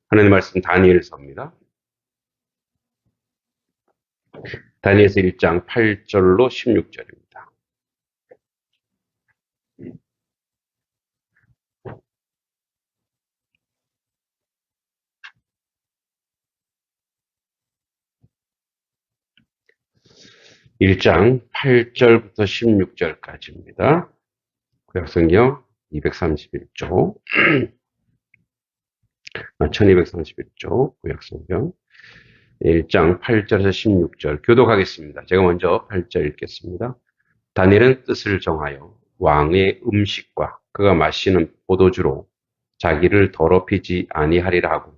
하나님 말씀 다니엘서입니다. 다니엘서 1장 8절로 16절입니다. (1장 8절부터 16절까지입니다) 구약성경 231쪽 1231쪽 구약성경 1장 8절에서 16절 교독하겠습니다. 제가 먼저 8절 읽겠습니다. 다니엘은 뜻을 정하여 왕의 음식과 그가 마시는 포도주로 자기를 더럽히지 아니하리라 하고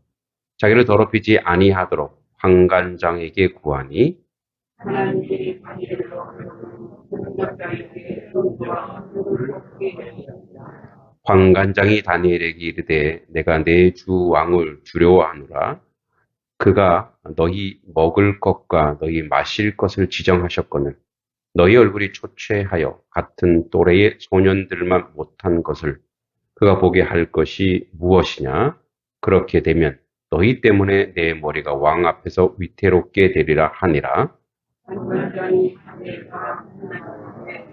자기를 더럽히지 아니하도록 환관장에게 구하니 하나님이 다니엘로 공격자에게 의지와 누구를 얻게 하시니라. 환관장이 다니엘에게 이르되 내가 내 주 왕을 두려워하노라. 그가 너희 먹을 것과 너희 마실 것을 지정하셨거늘 너희 얼굴이 초췌하여 같은 또래의 소년들만 못한 것을 그가 보게 할 것이 무엇이냐? 그렇게 되면 너희 때문에 내 머리가 왕 앞에서 위태롭게 되리라 하니라. 환관장이 다니엘과 하나님의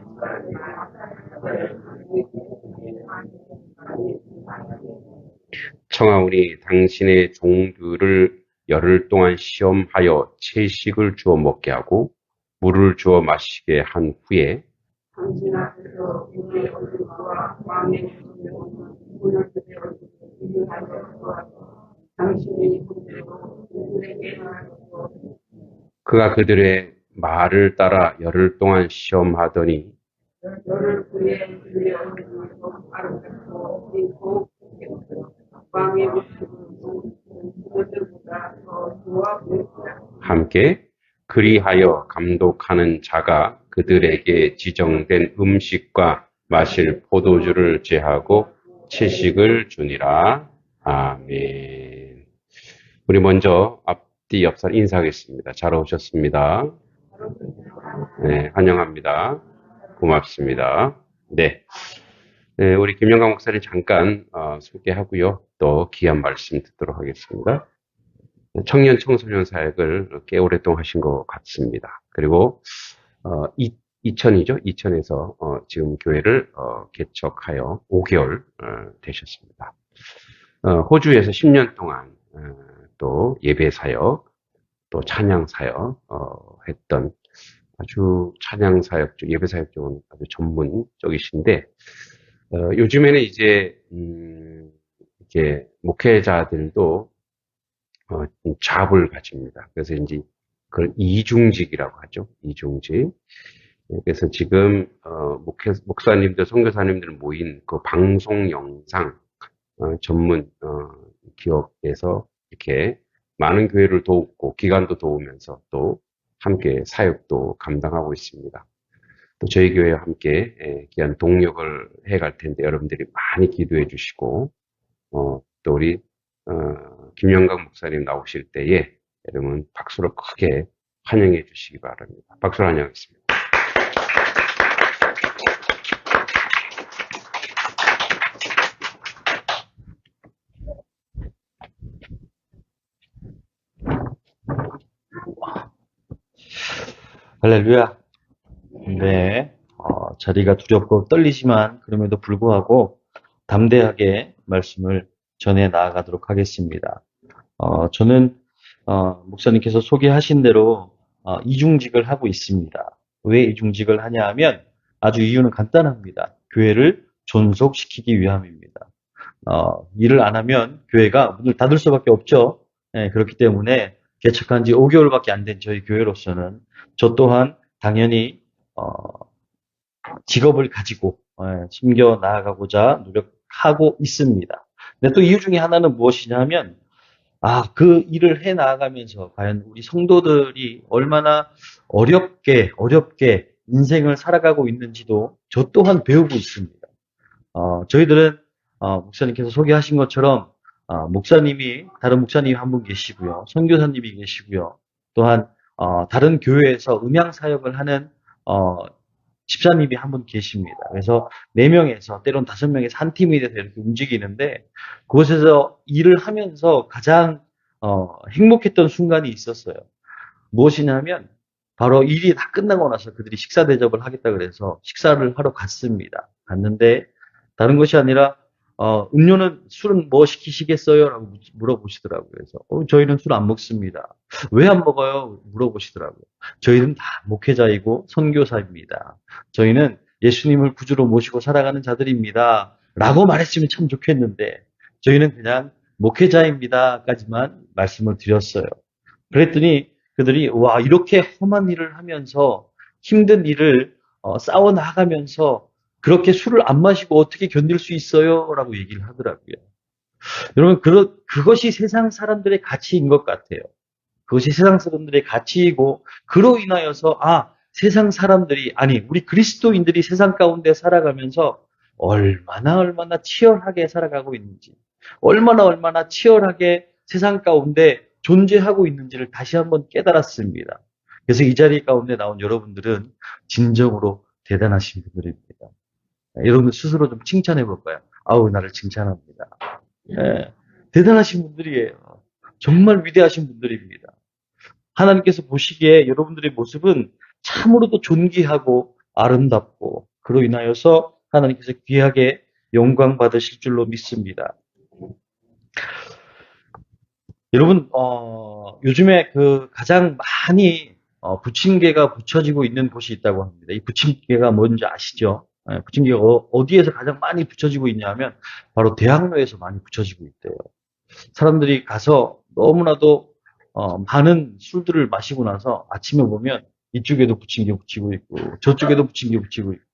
청하오니 당신의 종들을 열흘 동안 시험하여 채식을 주어 먹게 하고 물을 주어 마시게 한 후에 당신 앞에서 우리의 얼굴과 왕의 눈으로 소년들의 얼굴을 비교하여 보아서 당신의 군대로 그들에게 말하고 그가 그들의 말을 따라 열흘 동안 시험하더니 열흘 후에 그의 얼굴을 더 아름답고 깊고 깨끗하여 왕의 모습은 그들보다 더 좋아 보였다. 함께 그리하여 감독하는 자가 그들에게 지정된 음식과 마실 포도주를 제하고 채식을 주니라. 아멘. 우리 먼저 앞뒤 옆살 인사하겠습니다. 잘 오셨습니다. 네, 환영합니다. 고맙습니다. 네. 네, 우리 김영광 목사님 잠깐 소개하고요. 또 귀한 말씀 듣도록 하겠습니다. 청년 청소년 사역을 꽤 오랫동안 하신 것 같습니다. 그리고 2000이죠? 2000에서 지금 교회를 개척하여 5개월 되셨습니다. 호주에서 10년 동안 또 예배 사역, 또 찬양 사역 했던 아주 찬양 사역 쪽, 예배 사역 쪽은 아주 전문적이신데 요즘에는 이제 이렇게 목회자들도 잡을 가집니다. 그래서 이제 그걸 이중직이라고 하죠. 이중직. 그래서 지금 목사님들, 선교사님들 모인 그 방송 영상 전문 기업에서 이렇게 많은 교회를 돕고 기관도 도우면서 또 함께 사역도 감당하고 있습니다. 또 저희 교회와 함께 귀한 동력을 해갈 텐데 여러분들이 많이 기도해 주시고 또 우리 김영광 목사님 나오실 때에 여러분 박수로 크게 환영해 주시기 바랍니다. 박수로 환영하겠습니다. 할렐루야. 네. 자리가 두렵고 떨리지만 그럼에도 불구하고 담대하게 말씀을 전해 나아가도록 하겠습니다. 저는 목사님께서 소개하신 대로 이중직을 하고 있습니다. 왜 이중직을 하냐 하면 아주 이유는 간단합니다. 교회를 존속시키기 위함입니다. 일을 안 하면 교회가 문을 닫을 수밖에 없죠. 네, 그렇기 때문에 개척한 지 5개월밖에 안 된 저희 교회로서는 저 또한 당연히 직업을 가지고 숨겨 나아가고자 노력하고 있습니다. 근데 또 이유 중에 하나는 무엇이냐 하면 그 일을 해 나아가면서 과연 우리 성도들이 얼마나 어렵게 인생을 살아가고 있는지도 저 또한 배우고 있습니다. 저희들은 목사님께서 소개하신 것처럼 목사님이 다른 목사님이 한 분 계시고요. 선교사님이 계시고요. 또한 다른 교회에서 음향 사역을 하는 집사님이 한 분 계십니다. 그래서 4명에서 때론 5명에서 한 팀이 돼서 이렇게 움직이는데 그곳에서 일을 하면서 가장 행복했던 순간이 있었어요. 무엇이냐면 바로 일이 다 끝나고 나서 그들이 식사 대접을 하겠다 그래서 식사를 하러 갔습니다. 갔는데 다른 것이 아니라 술은 뭐 시키시겠어요? 라고 물어보시더라고요. 그래서 저희는 술 안 먹습니다. 왜 안 먹어요? 물어보시더라고요. 저희는 다 목회자이고 선교사입니다. 저희는 예수님을 구주로 모시고 살아가는 자들입니다. 라고 말했으면 참 좋겠는데 저희는 그냥 목회자입니다까지만 말씀을 드렸어요. 그랬더니 그들이 와 이렇게 험한 일을 하면서 힘든 일을 싸워 나가면서 그렇게 술을 안 마시고 어떻게 견딜 수 있어요? 라고 얘기를 하더라고요. 여러분 그것이 세상 사람들의 가치인 것 같아요. 그것이 세상 사람들의 가치이고 그로 인하여서 세상 사람들이 아니 우리 그리스도인들이 세상 가운데 살아가면서 얼마나 치열하게 살아가고 있는지 얼마나 치열하게 세상 가운데 존재하고 있는지를 다시 한번 깨달았습니다. 그래서 이 자리 가운데 나온 여러분들은 진정으로 대단하신 분들입니다. 여러분들 스스로 좀 칭찬해 볼까요? 아우 나를 칭찬합니다. 예, 대단하신 분들이에요. 정말 위대하신 분들입니다. 하나님께서 보시기에 여러분들의 모습은 참으로도 존귀하고 아름답고 그로 인하여서 하나님께서 귀하게 영광 받으실 줄로 믿습니다. 여러분 요즘에 가장 많이 부침개가 붙여지고 있는 곳이 있다고 합니다. 이 부침개가 뭔지 아시죠? 부침개가 어디에서 가장 많이 붙여지고 있냐면 바로 대학로에서 많이 붙여지고 있대요. 사람들이 가서 너무나도 많은 술들을 마시고 나서 아침에 보면 이쪽에도 부침개 붙이고 있고 저쪽에도 부침개 붙이고 있고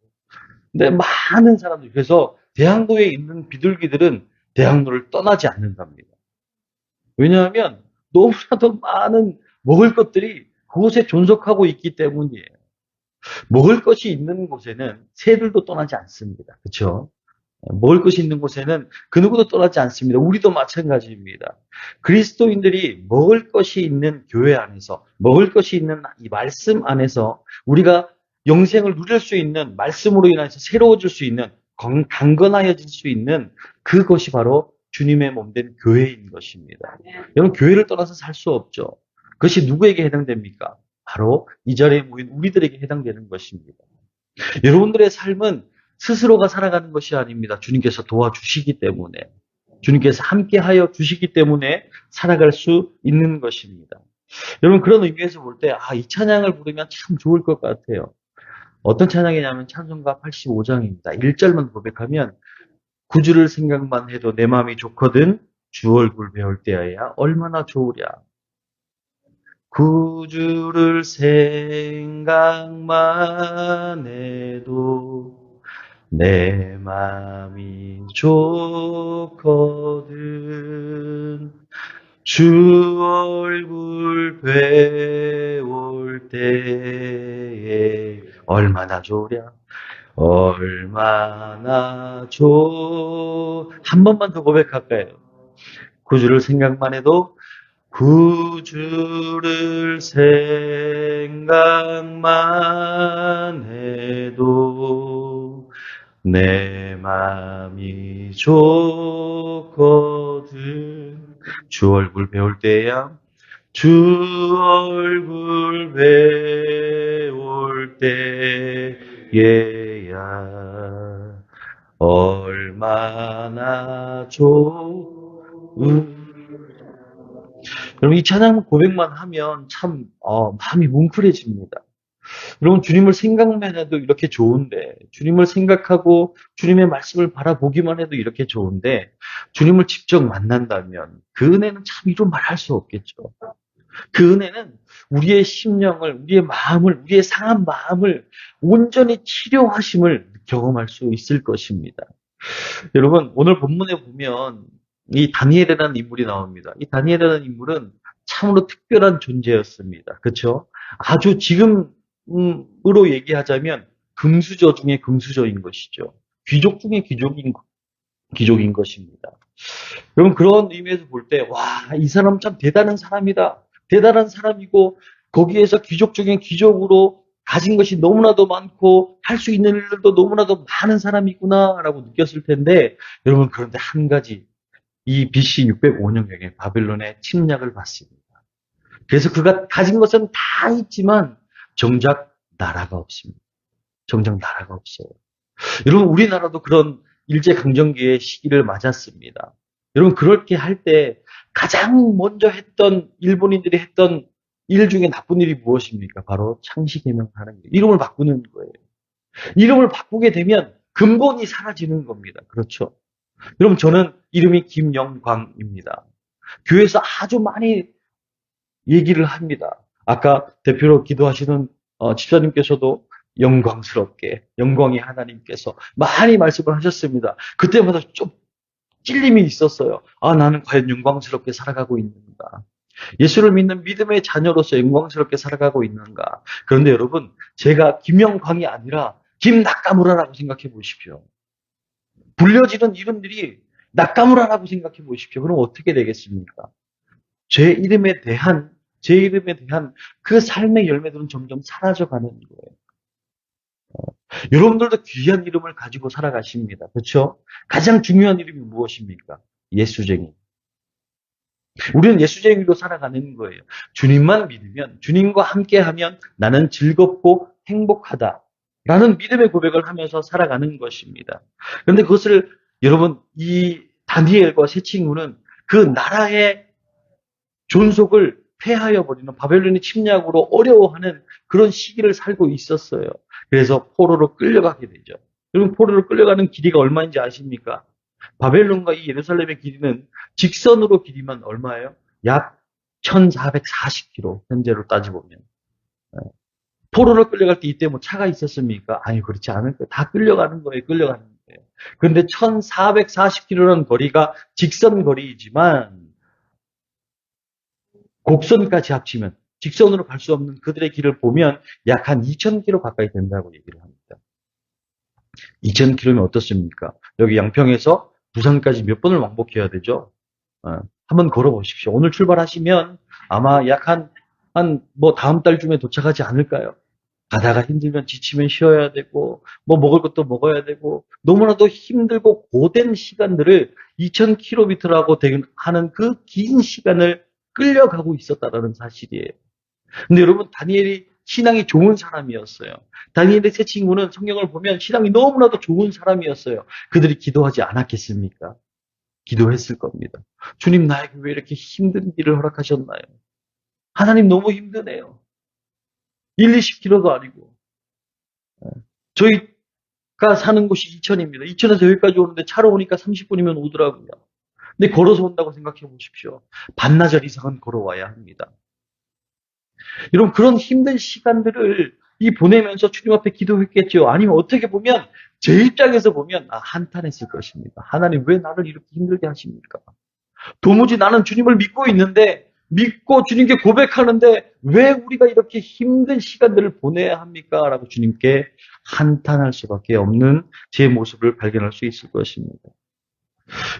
근데 많은 사람들이 그래서 대학로에 있는 비둘기들은 대학로를 떠나지 않는답니다. 왜냐하면 너무나도 많은 먹을 것들이 그곳에 존속하고 있기 때문이에요. 먹을 것이 있는 곳에는 새들도 떠나지 않습니다. 그렇죠? 먹을 것이 있는 곳에는 그 누구도 떠나지 않습니다. 우리도 마찬가지입니다. 그리스도인들이 먹을 것이 있는 교회 안에서, 먹을 것이 있는 이 말씀 안에서 우리가 영생을 누릴 수 있는 말씀으로 인해서 새로워질 수 있는 강건하여질 수 있는 그것이 바로 주님의 몸된 교회인 것입니다. 여러분 교회를 떠나서 살 수 없죠. 그것이 누구에게 해당됩니까? 바로 이 자리에 모인 우리들에게 해당되는 것입니다. 여러분들의 삶은 스스로가 살아가는 것이 아닙니다. 주님께서 도와주시기 때문에 주님께서 함께하여 주시기 때문에 살아갈 수 있는 것입니다. 여러분 그런 의미에서 볼 때 이 찬양을 부르면 참 좋을 것 같아요. 어떤 찬양이냐면 찬송가 85장입니다. 1절만 고백하면 구주를 생각만 해도 내 마음이 좋거든 주 얼굴 배울 때야 얼마나 좋으랴. 구주를 생각만 해도 내 마음이 좋거든 주 얼굴 배울 때에 얼마나 좋으랴. 얼마나 한 번만 더 고백할까요? 구주를 생각만 해도 구주를 생각만 해도 내 마음이 좋거든 주 얼굴 배울 때야 주 얼굴 배울 때에야 얼마나 여러분 이 찬양 고백만 하면 참 마음이 뭉클해집니다. 여러분 주님을 생각만 해도 이렇게 좋은데 주님을 생각하고 주님의 말씀을 바라보기만 해도 이렇게 좋은데 주님을 직접 만난다면 그 은혜는 참 이루 말할 수 없겠죠. 그 은혜는 우리의 심령을, 우리의 마음을, 우리의 상한 마음을 온전히 치료하심을 경험할 수 있을 것입니다. 여러분 오늘 본문에 보면 이 다니엘이라는 인물이 나옵니다. 이 다니엘이라는 인물은 참으로 특별한 존재였습니다. 그렇죠? 아주 지금으로 얘기하자면 금수저 중에 금수저인 것이죠. 귀족 중에 귀족인 것입니다. 여러분 그런 의미에서 볼 때 이 사람 참 대단한 사람이다. 대단한 사람이고 거기에서 귀족 중에 귀족으로 가진 것이 너무나도 많고 할 수 있는 일들도 너무나도 많은 사람이구나라고 느꼈을 텐데 여러분 그런데 한 가지 이 BC 605년경에 바벨론의 침략을 받습니다. 그래서 그가 가진 것은 다 있지만 정작 나라가 없습니다. 정작 나라가 없어요. 여러분 우리나라도 그런 일제강점기의 시기를 맞았습니다. 여러분 그렇게 할 때 가장 먼저 했던 일본인들이 했던 일 중에 나쁜 일이 무엇입니까? 바로 창씨개명하는 거예요. 이름을 바꾸는 거예요. 이름을 바꾸게 되면 근본이 사라지는 겁니다. 그렇죠? 여러분 저는 이름이 김영광입니다. 교회에서 아주 많이 얘기를 합니다. 아까 대표로 기도하시는 집사님께서도 영광스럽게 영광의 하나님께서 많이 말씀을 하셨습니다. 그때마다 좀 찔림이 있었어요. 아, 나는 과연 영광스럽게 살아가고 있는가? 예수를 믿는 믿음의 자녀로서 영광스럽게 살아가고 있는가? 그런데 여러분, 제가 김영광이 아니라 김낙가무라라고 생각해 보십시오. 불려지는 이름들이 낙가무라라고 생각해 보십시오. 그럼 어떻게 되겠습니까? 제 이름에 대한 그 삶의 열매들은 점점 사라져가는 거예요. 여러분들도 귀한 이름을 가지고 살아가십니다. 그렇죠? 가장 중요한 이름이 무엇입니까? 예수쟁이. 우리는 예수쟁이로 살아가는 거예요. 주님만 믿으면, 주님과 함께하면 나는 즐겁고 행복하다. 라는 믿음의 고백을 하면서 살아가는 것입니다. 그런데 그것을 여러분, 이 다니엘과 세 친구는 그 나라의 존속을 폐하여 버리는 바벨론의 침략으로 어려워하는 그런 시기를 살고 있었어요. 그래서 포로로 끌려가게 되죠. 여러분 포로로 끌려가는 길이가 얼마인지 아십니까? 바벨론과 이 예루살렘의 길이는 직선으로 길이만 얼마예요? 약 1440km 현재로 따지보면. 포로로 끌려갈 때 이때 뭐 차가 있었습니까? 아니 그렇지 않을 거예요. 다 끌려가는 거예요. 끌려가는 거예요. 그런데 1440km라는 거리가 직선 거리이지만 곡선까지 합치면 직선으로 갈 수 없는 그들의 길을 보면 약 한 2000km 가까이 된다고 얘기를 합니다. 2000km면 어떻습니까? 여기 양평에서 부산까지 몇 번을 왕복해야 되죠? 한번 걸어보십시오. 오늘 출발하시면 아마 약 뭐 다음 달쯤에 도착하지 않을까요? 가다가 힘들면 지치면 쉬어야 되고, 뭐 먹을 것도 먹어야 되고, 너무나도 힘들고 고된 시간들을 2000km라고 하는 그 긴 시간을 끌려가고 있었다라는 사실이에요. 근데 여러분, 다니엘이 신앙이 좋은 사람이었어요. 다니엘의 세 친구는 성경을 보면 신앙이 너무나도 좋은 사람이었어요. 그들이 기도하지 않았겠습니까? 기도했을 겁니다. 주님, 나에게 왜 이렇게 힘든 길을 허락하셨나요? 하나님 너무 힘드네요. 1, 20km도 아니고. 저희가 사는 곳이 이천입니다. 이천에서 여기까지 오는데 차로 오니까 30분이면 오더라고요. 근데 걸어서 온다고 생각해 보십시오. 반나절 이상은 걸어와야 합니다. 여러분 그런 힘든 시간들을 보내면서 주님 앞에 기도했겠죠. 아니면 어떻게 보면 제 입장에서 보면 한탄했을 것입니다. 하나님 왜 나를 이렇게 힘들게 하십니까? 도무지 나는 주님을 믿고 있는데 믿고 주님께 고백하는데 왜 우리가 이렇게 힘든 시간들을 보내야 합니까? 라고 주님께 한탄할 수밖에 없는 제 모습을 발견할 수 있을 것입니다.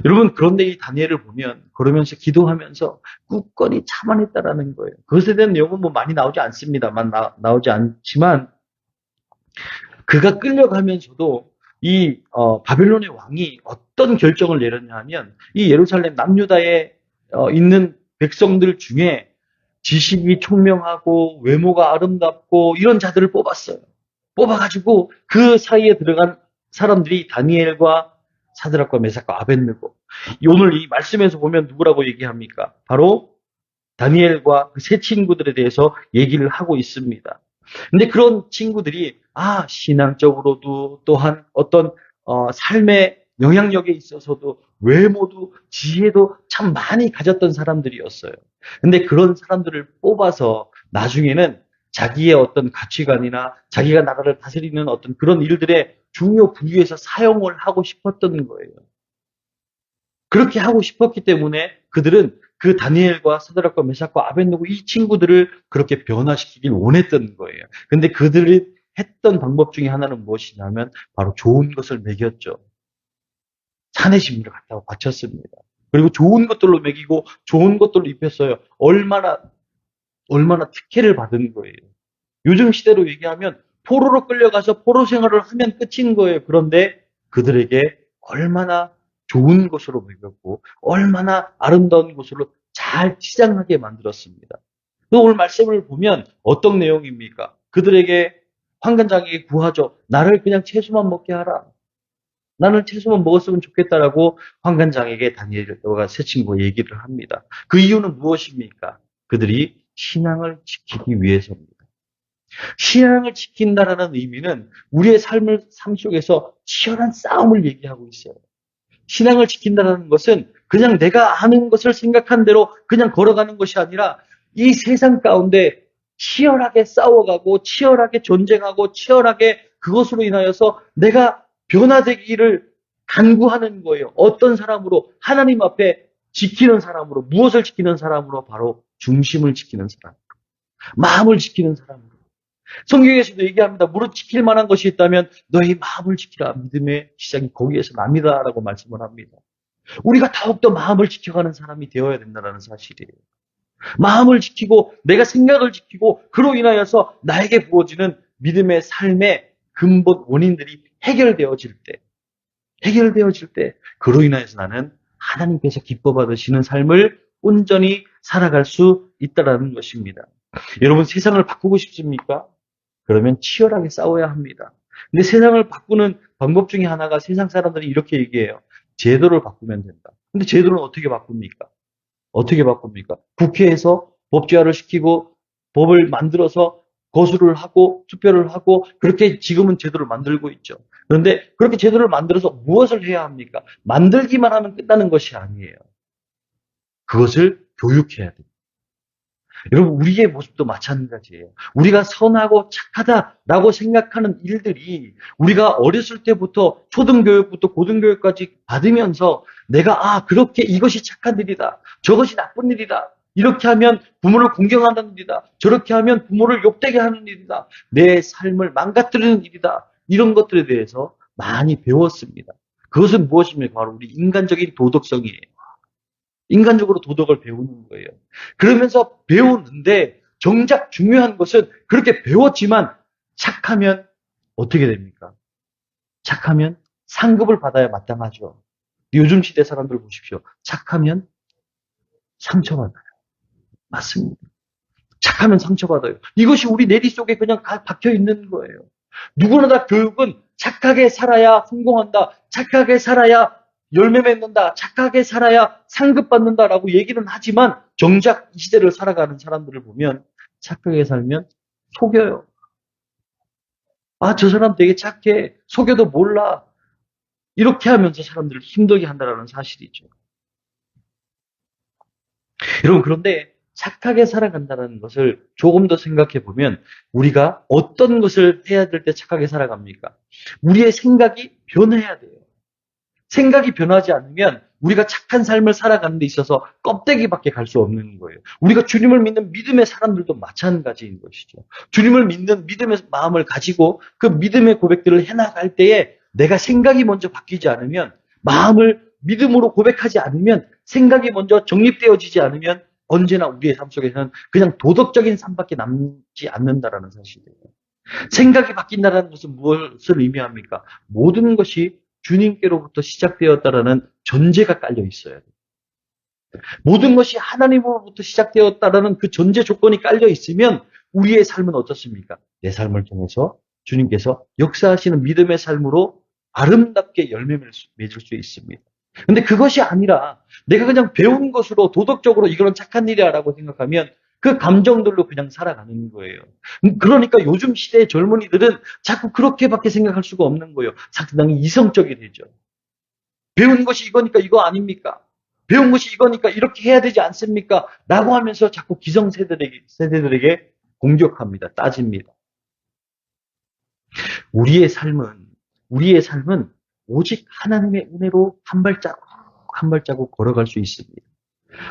여러분 그런데 이 다니엘을 보면 그러면서 기도하면서 굳건히 참아냈다라는 거예요. 그것에 대한 내용은 뭐 많이 나오지 않습니다만 나오지 않지만 그가 끌려가면서도 이 바벨론의 왕이 어떤 결정을 내렸냐 하면 이 예루살렘 남유다에 있는 백성들 중에 지식이 총명하고 외모가 아름답고 이런 자들을 뽑았어요. 뽑아가지고 그 사이에 들어간 사람들이 다니엘과 사드락과 메삭과 아벳느고. 오늘 이 말씀에서 보면 누구라고 얘기합니까? 바로 다니엘과 그 세 친구들에 대해서 얘기를 하고 있습니다. 근데 그런 친구들이 신앙적으로도 또한 어떤 삶의 영향력에 있어서도 외모도 지혜도 참 많이 가졌던 사람들이었어요. 근데 그런 사람들을 뽑아서 나중에는 자기의 어떤 가치관이나 자기가 나라를 다스리는 어떤 그런 일들의 중요 부위에서 사용을 하고 싶었던 거예요. 그렇게 하고 싶었기 때문에 그들은 그 다니엘과 사드락과 메삭과 아벳느고 이 친구들을 그렇게 변화시키길 원했던 거예요. 근데 그들이 했던 방법 중에 하나는 무엇이냐면 바로 좋은 것을 먹였죠. 산의 진미를 갖다가 바쳤습니다. 그리고 좋은 것들로 먹이고 좋은 것들로 입혔어요. 얼마나 특혜를 받은 거예요. 요즘 시대로 얘기하면 포로로 끌려가서 포로 생활을 하면 끝인 거예요. 그런데 그들에게 얼마나 좋은 곳으로 먹였고 얼마나 아름다운 곳으로 잘 치장하게 만들었습니다. 오늘 말씀을 보면 어떤 내용입니까? 그들에게 환관장에게 구하죠. 나를 그냥 채소만 먹게 하라. 나는 채소만 먹었으면 좋겠다라고 환관장에게 다니엘과 세 친구가 얘기를 합니다. 그 이유는 무엇입니까? 그들이 신앙을 지키기 위해서입니다. 신앙을 지킨다라는 의미는 우리의 삶 속에서 치열한 싸움을 얘기하고 있어요. 신앙을 지킨다는 것은 그냥 내가 아는 것을 생각한 대로 그냥 걸어가는 것이 아니라 이 세상 가운데 치열하게 싸워가고 치열하게 전쟁하고 치열하게 그것으로 인하여서 내가 변화되기를 간구하는 거예요. 어떤 사람으로? 하나님 앞에 지키는 사람으로. 무엇을 지키는 사람으로? 바로 중심을 지키는 사람. 마음을 지키는 사람으로. 성경에서도 얘기합니다. 무릇 지킬 만한 것이 있다면 너희 마음을 지키라. 믿음의 시작이 거기에서 납니다라고 말씀을 합니다. 우리가 더욱더 마음을 지켜가는 사람이 되어야 된다는 사실이에요. 마음을 지키고 내가 생각을 지키고 그로 인하여서 나에게 부어지는 믿음의 삶의 근본 원인들이 해결되어질 때 그로 인하여서 나는 하나님께서 기뻐 받으시는 삶을 온전히 살아갈 수 있다는 것입니다. 여러분 세상을 바꾸고 싶습니까? 그러면 치열하게 싸워야 합니다. 근데 세상을 바꾸는 방법 중에 하나가 세상 사람들이 이렇게 얘기해요. 제도를 바꾸면 된다. 근데 제도는 어떻게 바꿉니까? 어떻게 바꿉니까? 국회에서 법제화를 시키고 법을 만들어서 거수를 하고 투표를 하고 그렇게 지금은 제도를 만들고 있죠. 그런데 그렇게 제도를 만들어서 무엇을 해야 합니까? 만들기만 하면 끝나는 것이 아니에요. 그것을 교육해야 돼요. 여러분 우리의 모습도 마찬가지예요. 우리가 선하고 착하다라고 생각하는 일들이 우리가 어렸을 때부터 초등교육부터 고등교육까지 받으면서 내가 그렇게 이것이 착한 일이다. 저것이 나쁜 일이다. 이렇게 하면 부모를 공경하는 일이다. 저렇게 하면 부모를 욕되게 하는 일이다. 내 삶을 망가뜨리는 일이다. 이런 것들에 대해서 많이 배웠습니다. 그것은 무엇입니까? 바로 우리 인간적인 도덕성이에요. 인간적으로 도덕을 배우는 거예요. 그러면서 배우는데 정작 중요한 것은 그렇게 배웠지만 착하면 어떻게 됩니까? 착하면 상급을 받아야 마땅하죠. 요즘 시대 사람들 보십시오. 착하면 상처받아요. 맞습니다. 착하면 상처받아요. 이것이 우리 내리 속에 그냥 박혀 있는 거예요. 누구나 다 교육은 착하게 살아야 성공한다. 착하게 살아야 열매 맺는다. 착하게 살아야 상급 받는다라고 얘기는 하지만 정작 이 시대를 살아가는 사람들을 보면 착하게 살면 속여요. 저 사람 되게 착해. 속여도 몰라. 이렇게 하면서 사람들을 힘들게 한다는 사실이죠. 여러분 그런데 착하게 살아간다는 것을 조금 더 생각해 보면 우리가 어떤 것을 해야 될 때 착하게 살아갑니까? 우리의 생각이 변해야 돼요. 생각이 변하지 않으면 우리가 착한 삶을 살아가는 데 있어서 껍데기밖에 갈 수 없는 거예요. 우리가 주님을 믿는 믿음의 사람들도 마찬가지인 것이죠. 주님을 믿는 믿음의 마음을 가지고 그 믿음의 고백들을 해나갈 때에 내가 생각이 먼저 바뀌지 않으면 마음을 믿음으로 고백하지 않으면 생각이 먼저 정립되어지지 않으면 언제나 우리의 삶 속에서는 그냥 도덕적인 삶밖에 남지 않는다라는 사실이에요. 생각이 바뀐다는 것은 무엇을 의미합니까? 모든 것이 주님께로부터 시작되었다라는 전제가 깔려 있어야 돼요. 모든 것이 하나님으로부터 시작되었다라는 그 전제 조건이 깔려 있으면 우리의 삶은 어떻습니까? 내 삶을 통해서 주님께서 역사하시는 믿음의 삶으로 아름답게 열매 맺을 수 있습니다. 근데 그것이 아니라 내가 그냥 배운 것으로 도덕적으로 이거는 착한 일이야라고 생각하면 그 감정들로 그냥 살아가는 거예요. 그러니까 요즘 시대의 젊은이들은 자꾸 그렇게밖에 생각할 수가 없는 거예요. 상당히 이성적이 되죠. 배운 것이 이거니까 이거 아닙니까? 배운 것이 이거니까 이렇게 해야 되지 않습니까? 라고 하면서 자꾸 세대들에게 공격합니다. 따집니다. 우리의 삶은 오직 하나님의 은혜로 한 발자국 걸어갈 수 있습니다.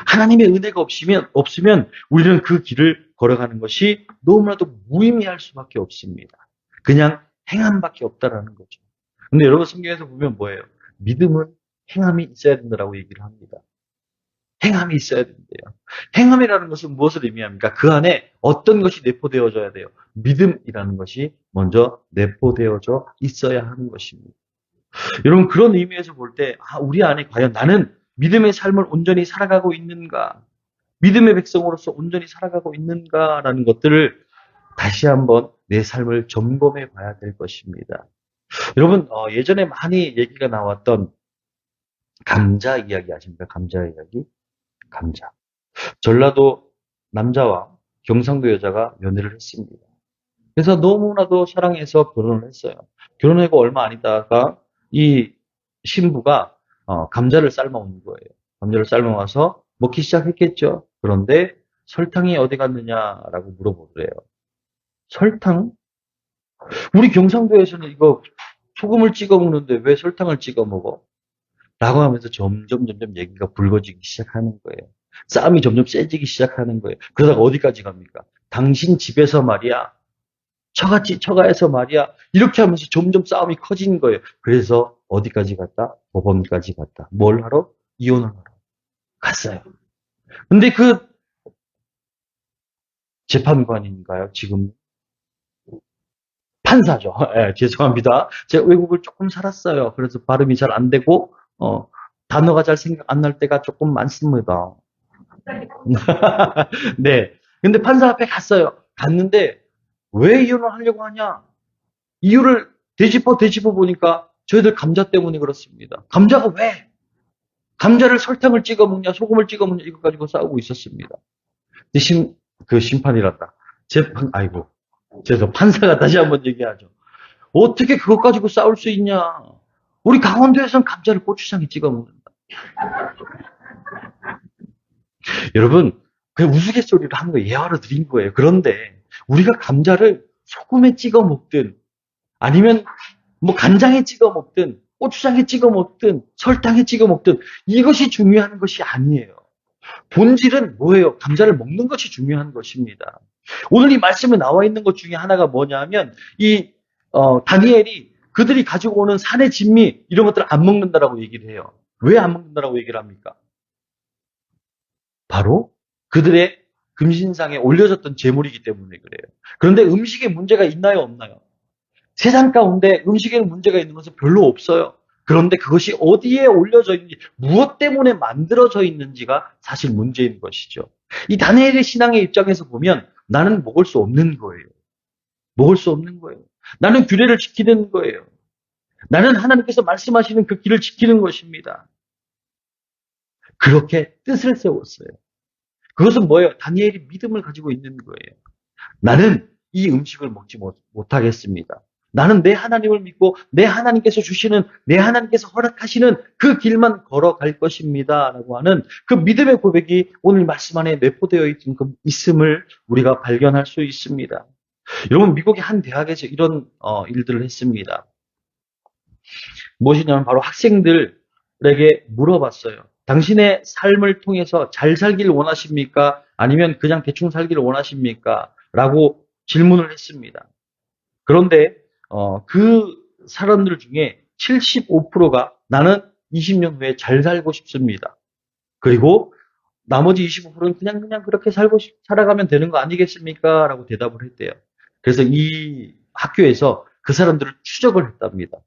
하나님의 은혜가 없으면 우리는 그 길을 걸어가는 것이 너무나도 무의미할 수밖에 없습니다. 그냥 행함밖에 없다라는 거죠. 근데 여러분 성경에서 보면 뭐예요? 믿음은 행함이 있어야 된다라고 얘기를 합니다. 행함이 있어야 된대요. 행함이라는 것은 무엇을 의미합니까? 그 안에 어떤 것이 내포되어져야 돼요? 믿음이라는 것이 먼저 내포되어져 있어야 하는 것입니다. 여러분, 그런 의미에서 볼 때, 우리 안에 과연 나는 믿음의 삶을 온전히 살아가고 있는가? 믿음의 백성으로서 온전히 살아가고 있는가라는 것들을 다시 한번 내 삶을 점검해 봐야 될 것입니다. 여러분, 예전에 많이 얘기가 나왔던 감자 이야기 아십니까? 감자 이야기? 감자. 전라도 남자와 경상도 여자가 연애를 했습니다. 그래서 너무나도 사랑해서 결혼을 했어요. 결혼하고 얼마 안 있다가 이 신부가 감자를 삶아온 거예요. 감자를 삶아와서 먹기 시작했겠죠. 그런데 설탕이 어디 갔느냐라고 물어보더래요. 설탕? 우리 경상도에서는 이거 소금을 찍어 먹는데 왜 설탕을 찍어 먹어? 라고 하면서 점점 얘기가 붉어지기 시작하는 거예요. 싸움이 점점 세지기 시작하는 거예요. 그러다가 어디까지 갑니까? 당신 집에서 말이야. 처갓집 처가에서 말이야. 이렇게 하면서 점점 싸움이 커지는 거예요. 그래서 어디까지 갔다? 법원까지 갔다. 뭘 하러? 이혼을 하러 갔어요. 근데 그 재판관인가요? 지금 판사죠. 예, 죄송합니다. 제가 외국을 조금 살았어요. 그래서 발음이 잘 안 되고 단어가 잘 생각 안 날 때가 조금 많습니다. 네. 근데 판사 앞에 갔어요. 갔는데 왜 이혼을 하려고 하냐? 이유를 되짚어 보니까 저희들 감자 때문에 그렇습니다. 감자가 왜? 감자를 설탕을 찍어 먹냐, 소금을 찍어 먹냐 이거 가지고 싸우고 있었습니다. 그 심판이란다. 아이고. 판사가 다시 한번 얘기하죠. 어떻게 그것 가지고 싸울 수 있냐? 우리 강원도에서는 감자를 고추장에 찍어 먹는다. 여러분, 그냥 우스갯소리를 한 거예요. 예화로 드린 거예요. 그런데 우리가 감자를 소금에 찍어 먹든 아니면 뭐 간장에 찍어 먹든 고추장에 찍어 먹든 설탕에 찍어 먹든 이것이 중요한 것이 아니에요. 본질은 뭐예요? 감자를 먹는 것이 중요한 것입니다. 오늘 이 말씀에 나와 있는 것 중에 하나가 뭐냐면 다니엘이 그들이 가지고 오는 산의 진미 이런 것들을 안 먹는다라고 얘기를 해요. 왜 안 먹는다라고 얘기를 합니까? 바로 그들의 금신상에 올려졌던 제물이기 때문에 그래요. 그런데 음식에 문제가 있나요, 없나요? 세상 가운데 음식에는 문제가 있는 것은 별로 없어요. 그런데 그것이 어디에 올려져 있는지, 무엇 때문에 만들어져 있는지가 사실 문제인 것이죠. 이 다니엘의 신앙의 입장에서 보면 나는 먹을 수 없는 거예요. 먹을 수 없는 거예요. 나는 규례를 지키는 거예요. 나는 하나님께서 말씀하시는 그 길을 지키는 것입니다. 그렇게 뜻을 세웠어요. 그것은 뭐예요? 다니엘이 믿음을 가지고 있는 거예요. 나는 이 음식을 먹지 못하겠습니다. 나는 내 하나님을 믿고 내 하나님께서 주시는, 내 하나님께서 허락하시는 그 길만 걸어갈 것입니다. 라고 하는 그 믿음의 고백이 오늘 말씀 안에 내포되어 있음을 우리가 발견할 수 있습니다. 여러분, 미국의 한 대학에서 이런 일들을 했습니다. 무엇이냐면 바로 학생들에게 물어봤어요. 당신의 삶을 통해서 잘 살기를 원하십니까? 아니면 그냥 대충 살기를 원하십니까? 라고 질문을 했습니다. 그런데 그 사람들 중에 75%가 나는 20년 후에 잘 살고 싶습니다. 그리고 나머지 25%는 그냥 그렇게 살아가면 되는 거 아니겠습니까? 라고 대답을 했대요. 그래서 이 학교에서 그 사람들을 추적을 했답니다.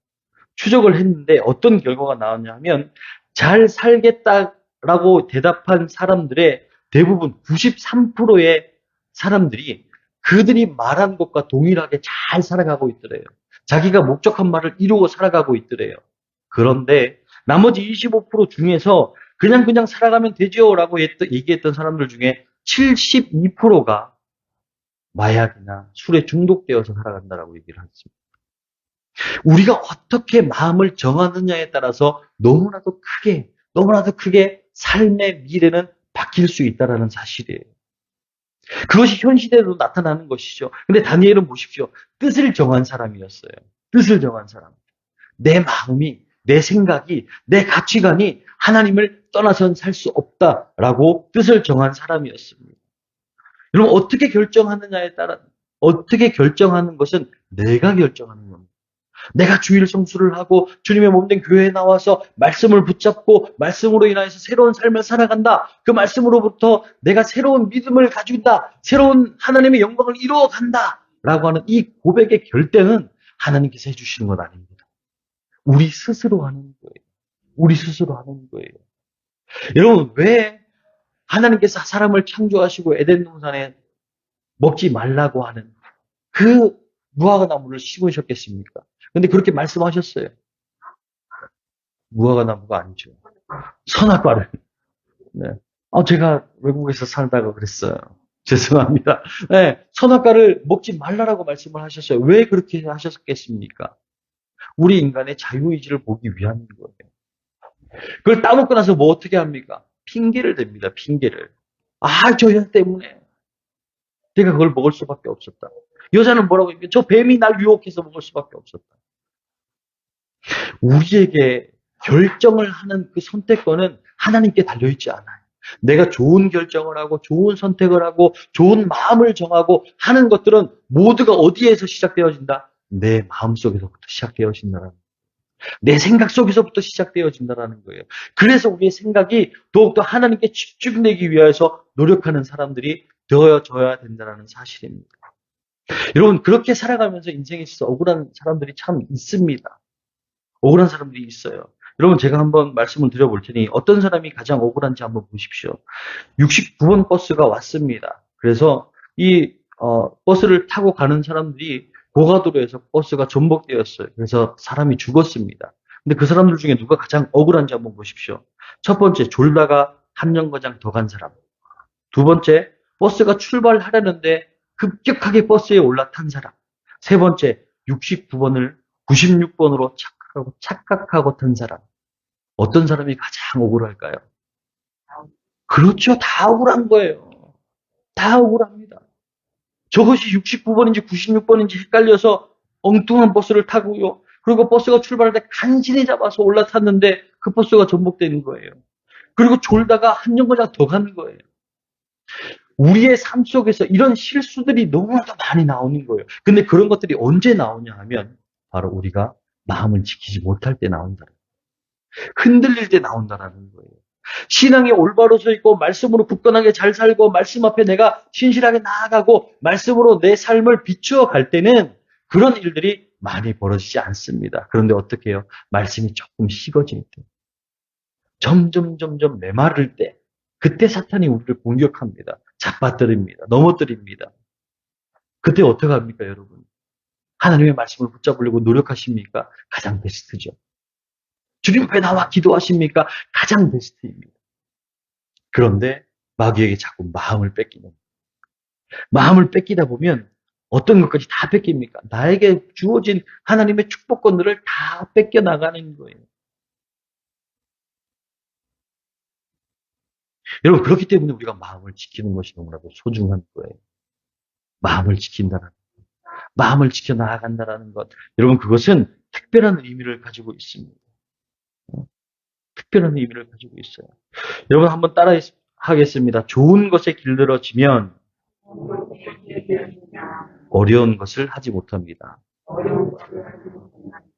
추적을 했는데 어떤 결과가 나왔냐 하면 잘 살겠다라고 대답한 사람들의 대부분 93%의 사람들이 그들이 말한 것과 동일하게 잘 살아가고 있더래요. 자기가 목적한 말을 이루고 살아가고 있더래요. 그런데 나머지 25% 중에서 그냥 살아가면 되죠라고 얘기했던 사람들 중에 72%가 마약이나 술에 중독되어서 살아간다라고 얘기를 했습니다. 우리가 어떻게 마음을 정하느냐에 따라서 너무나도 크게 삶의 미래는 바뀔 수 있다는 사실이에요. 그것이 현 시대에도 나타나는 것이죠. 근데 다니엘은 보십시오. 뜻을 정한 사람이었어요. 뜻을 정한 사람. 내 마음이, 내 생각이, 내 가치관이 하나님을 떠나선 살 수 없다라고 뜻을 정한 사람이었습니다. 여러분, 어떻게 결정하느냐에 따라, 어떻게 결정하는 것은 내가 결정하는 겁니다. 내가 주일 성수를 하고 주님의 몸된 교회에 나와서 말씀을 붙잡고 말씀으로 인하여서 새로운 삶을 살아간다. 그 말씀으로부터 내가 새로운 믿음을 가지고 있다. 새로운 하나님의 영광을 이루어간다. 라고 하는 이 고백의 결대는 하나님께서 해주시는 건 아닙니다. 우리 스스로 하는 거예요. 우리 스스로 하는 거예요. 여러분, 왜 하나님께서 사람을 창조하시고 에덴 동산에 먹지 말라고 하는 그 무화과 나무를 심으셨겠습니까? 근데 그렇게 말씀하셨어요. 무화과 나무가 아니죠. 선악과를. 네. 제가 외국에서 살다가 그랬어요. 죄송합니다. 네, 선악과를 먹지 말라라고 말씀을 하셨어요. 왜 그렇게 하셨겠습니까? 우리 인간의 자유의지를 보기 위함인 거예요. 그걸 따먹고 나서 뭐 어떻게 합니까? 핑계를 댑니다. 핑계를. 저 여자 때문에 내가 그걸 먹을 수밖에 없었다. 여자는 뭐라고 합니까? 저 뱀이 날 유혹해서 먹을 수밖에 없었다. 우리에게 결정을 하는 그 선택권은 하나님께 달려있지 않아요. 내가 좋은 결정을 하고 좋은 선택을 하고 좋은 마음을 정하고 하는 것들은 모두가 어디에서 시작되어진다? 내 마음속에서부터 시작되어진다는 거예요. 내 생각 속에서부터 시작되어진다는 거예요. 그래서 우리의 생각이 더욱더 하나님께 집중되기 위해서 노력하는 사람들이 되어져야 된다는 사실입니다. 여러분, 그렇게 살아가면서 인생에 있어서 억울한 사람들이 참 있습니다. 억울한 사람들이 있어요. 여러분, 제가 한번 말씀을 드려볼 테니 어떤 사람이 가장 억울한지 한번 보십시오. 69번 버스가 왔습니다. 그래서 이 버스를 타고 가는 사람들이 고가도로에서 버스가 전복되었어요. 그래서 사람이 죽었습니다. 근데 그 사람들 중에 누가 가장 억울한지 한번 보십시오. 첫 번째, 졸다가 한 정거장 더 간 사람. 두 번째, 버스가 출발하려는데 급격하게 버스에 올라탄 사람. 세 번째, 69번을 96번으로 착각하고 탄 사람. 어떤 사람이 가장 억울할까요? 그렇죠. 다 억울한 거예요. 다 억울합니다. 저것이 69번인지 96번인지 헷갈려서 엉뚱한 버스를 타고요. 그리고 버스가 출발할 때 간신히 잡아서 올라탔는데 그 버스가 전복되는 거예요. 그리고 졸다가 한 정거장 더 가는 거예요. 우리의 삶 속에서 이런 실수들이 너무나도 많이 나오는 거예요. 근데 그런 것들이 언제 나오냐 하면 바로 우리가 마음을 지키지 못할 때 나온다. 흔들릴 때 나온다는 거예요. 신앙에 올바로 서 있고 말씀으로 굳건하게 잘 살고 말씀 앞에 내가 신실하게 나아가고 말씀으로 내 삶을 비추어 갈 때는 그런 일들이 많이 벌어지지 않습니다. 그런데 어떻게 해요? 말씀이 조금 식어질 때, 점점 메마를 때, 그때 사탄이 우리를 공격합니다. 잡아뜨립니다. 넘어뜨립니다. 그때 어떻게 합니까, 여러분? 하나님의 말씀을 붙잡으려고 노력하십니까? 가장 베스트죠. 주님 앞에 나와 기도하십니까? 가장 베스트입니다. 그런데 마귀에게 자꾸 마음을 뺏기는. 마음을 뺏기다 보면 어떤 것까지 다 뺏깁니까? 나에게 주어진 하나님의 축복권들을 다 뺏겨 나가는 거예요. 여러분, 그렇기 때문에 우리가 마음을 지키는 것이 너무나도 소중한 거예요. 마음을 지킨다는 것. 마음을 지켜 나아간다는 것. 여러분, 그것은 특별한 의미를 가지고 있습니다. 특별한 의미를 가지고 있어요. 여러분, 한번 따라 하겠습니다. 좋은 것에 길들어지면 어려운 것을 하지 못합니다.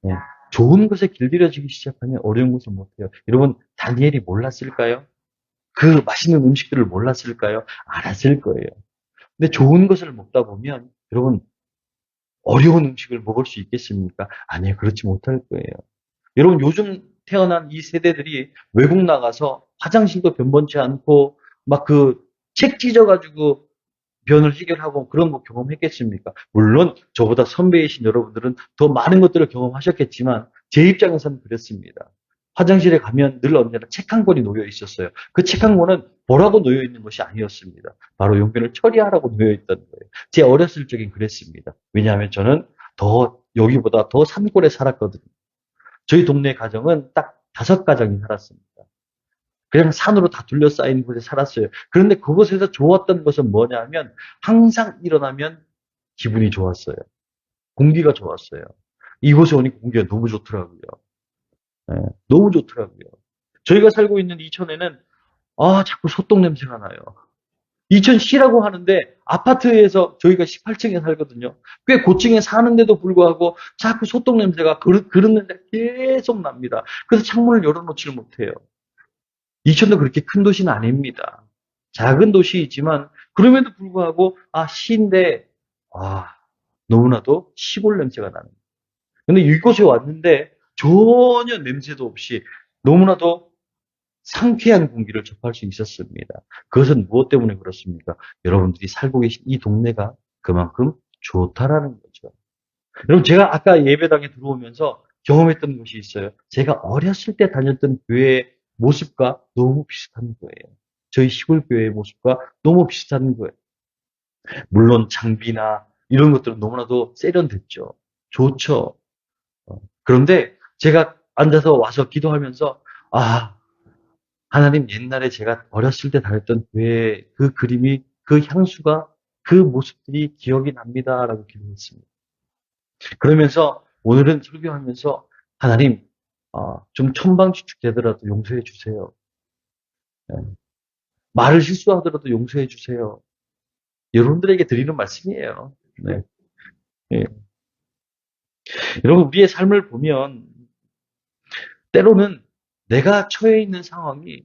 네. 좋은 것에 길들여지기 시작하면 어려운 것을 못해요. 여러분, 다니엘이 몰랐을까요? 그 맛있는 음식들을 몰랐을까요? 알았을 거예요. 근데 좋은 것을 먹다 보면 여러분, 어려운 음식을 먹을 수 있겠습니까? 아니요, 그렇지 못할 거예요. 여러분, 요즘 태어난 이 세대들이 외국 나가서 화장실도 변변치 않고 막 그 책 찢어가지고 변을 해결하고 그런 거 경험했겠습니까? 물론 저보다 선배이신 여러분들은 더 많은 것들을 경험하셨겠지만 제 입장에서는 그랬습니다. 화장실에 가면 늘 언제나 책 한 권이 놓여 있었어요. 그 책 한 권은 보라고 놓여 있는 것이 아니었습니다. 바로 용변을 처리하라고 놓여 있던 거예요. 제 어렸을 적엔 그랬습니다. 왜냐하면 저는 여기보다 더 산골에 살았거든요. 저희 동네 가정은 딱 5가정이 살았습니다. 그냥 산으로 다 둘러싸인 곳에 살았어요. 그런데 그곳에서 좋았던 것은 뭐냐면 항상 일어나면 기분이 좋았어요. 공기가 좋았어요. 이곳에 오니까 공기가 너무 좋더라고요. 네, 너무 좋더라고요. 저희가 살고 있는 이천에는 자꾸 소똥 냄새가 나요. 이천시라고 하는데 아파트에서 저희가 18층에 살거든요. 꽤 고층에 사는데도 불구하고 자꾸 소똥 냄새가 그릇 냄새가 계속 납니다. 그래서 창문을 열어놓지를 못해요. 이천도 그렇게 큰 도시는 아닙니다. 작은 도시이지만 그럼에도 불구하고 시인데 너무나도 시골 냄새가 나는 거예요. 근데 이곳에 왔는데 전혀 냄새도 없이 너무나도 상쾌한 공기를 접할 수 있었습니다. 그것은 무엇 때문에 그렇습니까? 여러분들이 살고 계신 이 동네가 그만큼 좋다라는 거죠. 여러분, 제가 아까 예배당에 들어오면서 경험했던 것이 있어요. 제가 어렸을 때 다녔던 교회의 모습과 너무 비슷한 거예요. 저희 시골 교회의 모습과 너무 비슷한 거예요. 물론 장비나 이런 것들은 너무나도 세련됐죠. 좋죠. 그런데 제가 앉아서 와서 기도하면서 아, 하나님 옛날에 제가 어렸을 때 다녔던 교회의 그 그림이 그 향수가 그 모습들이 기억이 납니다라고 기도했습니다. 그러면서 오늘은 설교하면서 하나님 좀 천방지축 되더라도 용서해 주세요. 예. 말을 실수하더라도 용서해 주세요. 여러분들에게 드리는 말씀이에요. 네. 예. 여러분 우리의 삶을 보면 때로는 내가 처해 있는 상황이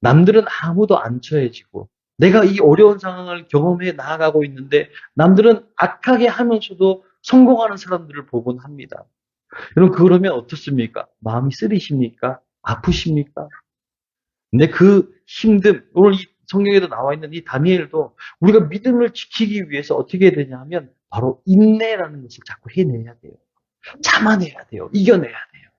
남들은 아무도 안 처해지고 내가 이 어려운 상황을 경험해 나아가고 있는데 남들은 악하게 하면서도 성공하는 사람들을 보곤 합니다. 여러분 그러면 어떻습니까? 마음이 쓰리십니까? 아프십니까? 근데 그 힘듦, 오늘 이 성경에도 나와 있는 이 다니엘도 우리가 믿음을 지키기 위해서 어떻게 해야 되냐 하면 바로 인내라는 것을 자꾸 해내야 돼요. 참아내야 돼요. 이겨내야 돼요.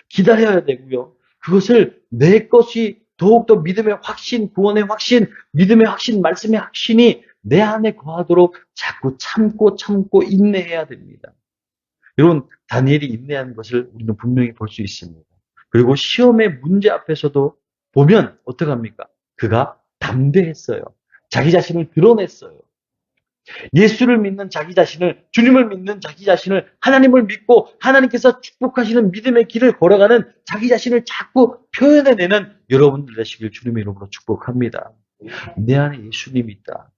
기다려야 되고요. 그것을 내 것이 더욱더 믿음의 확신, 구원의 확신, 믿음의 확신, 말씀의 확신이 내 안에 거하도록 자꾸 참고 인내해야 됩니다. 여러분, 다니엘이 인내하는 것을 우리는 분명히 볼 수 있습니다. 그리고 시험의 문제 앞에서도 보면 어떡합니까? 그가 담대했어요. 자기 자신을 드러냈어요. 예수를 믿는 자기 자신을, 주님을 믿는 자기 자신을, 하나님을 믿고 하나님께서 축복하시는 믿음의 길을 걸어가는 자기 자신을 자꾸 표현해내는 여러분들 되시길 주님의 이름으로 축복합니다. 내 안에 예수님이 있다.